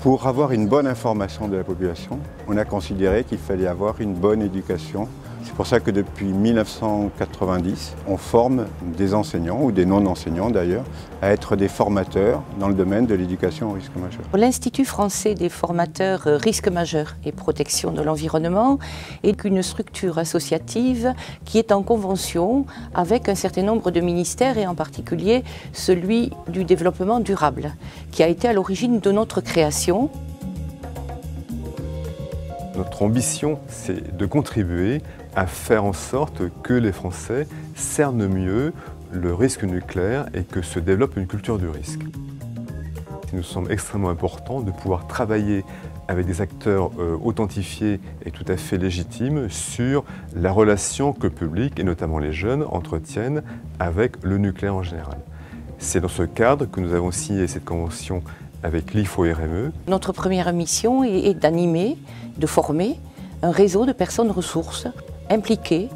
Pour avoir une bonne information de la population, on a considéré qu'il fallait avoir une bonne éducation. C'est pour ça que depuis 1990, on forme des enseignants, ou des non-enseignants d'ailleurs, à être des formateurs dans le domaine de l'éducation au risque majeur. L'Institut français des formateurs risques majeurs et protection de l'environnement est une structure associative qui est en convention avec un certain nombre de ministères et en particulier celui du développement durable, qui a été à l'origine de notre création. Notre ambition, c'est de contribuer à faire en sorte que les Français cernent mieux le risque nucléaire et que se développe une culture du risque. Il nous semble extrêmement important de pouvoir travailler avec des acteurs authentifiés et tout à fait légitimes sur la relation que le public, et notamment les jeunes, entretiennent avec le nucléaire en général. C'est dans ce cadre que nous avons signé cette convention avec l'IFO-RME. Notre première mission est d'animer, de former un réseau de personnes ressources impliquées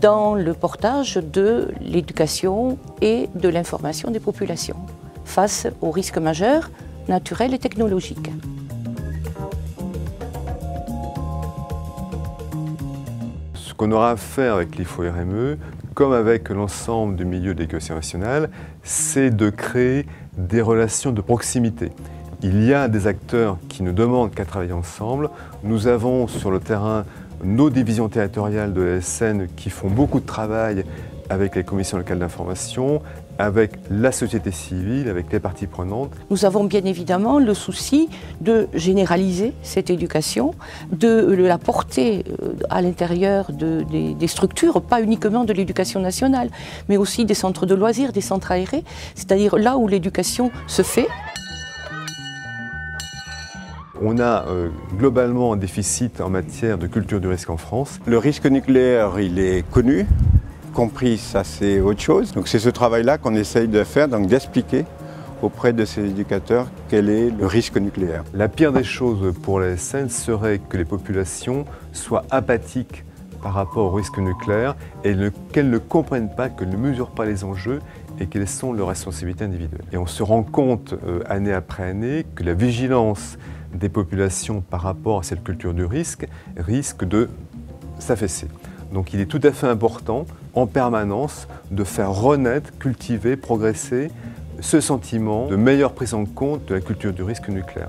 dans le portage de l'éducation et de l'information des populations face aux risques majeurs, naturels et technologiques. Ce qu'on aura à faire avec l'IFO-RME, comme avec l'ensemble du milieu de l'éducation nationale, c'est de créer des relations de proximité. Il y a des acteurs qui ne demandent qu'à travailler ensemble. Nous avons sur le terrain nos divisions territoriales de l'ASN qui font beaucoup de travail avec les commissions locales d'information, avec la société civile, avec les parties prenantes. Nous avons bien évidemment le souci de généraliser cette éducation, de la porter à l'intérieur des structures, pas uniquement de l'éducation nationale, mais aussi des centres de loisirs, des centres aérés, c'est-à-dire là où l'éducation se fait. On a globalement un déficit en matière de culture du risque en France. Le risque nucléaire, il est connu, compris, ça c'est autre chose. Donc c'est ce travail-là qu'on essaye de faire, donc d'expliquer auprès de ces éducateurs quel est le risque nucléaire. La pire des choses pour l'ASN serait que les populations soient apathiques par rapport au risque nucléaire et qu'elles ne comprennent pas, qu'elles ne mesurent pas les enjeux et quelles sont leurs responsabilités individuelles. Et on se rend compte année après année que la vigilance des populations par rapport à cette culture du risque risque de s'affaisser. Donc il est tout à fait important en permanence de faire renaître, cultiver, progresser ce sentiment de meilleure prise en compte de la culture du risque nucléaire.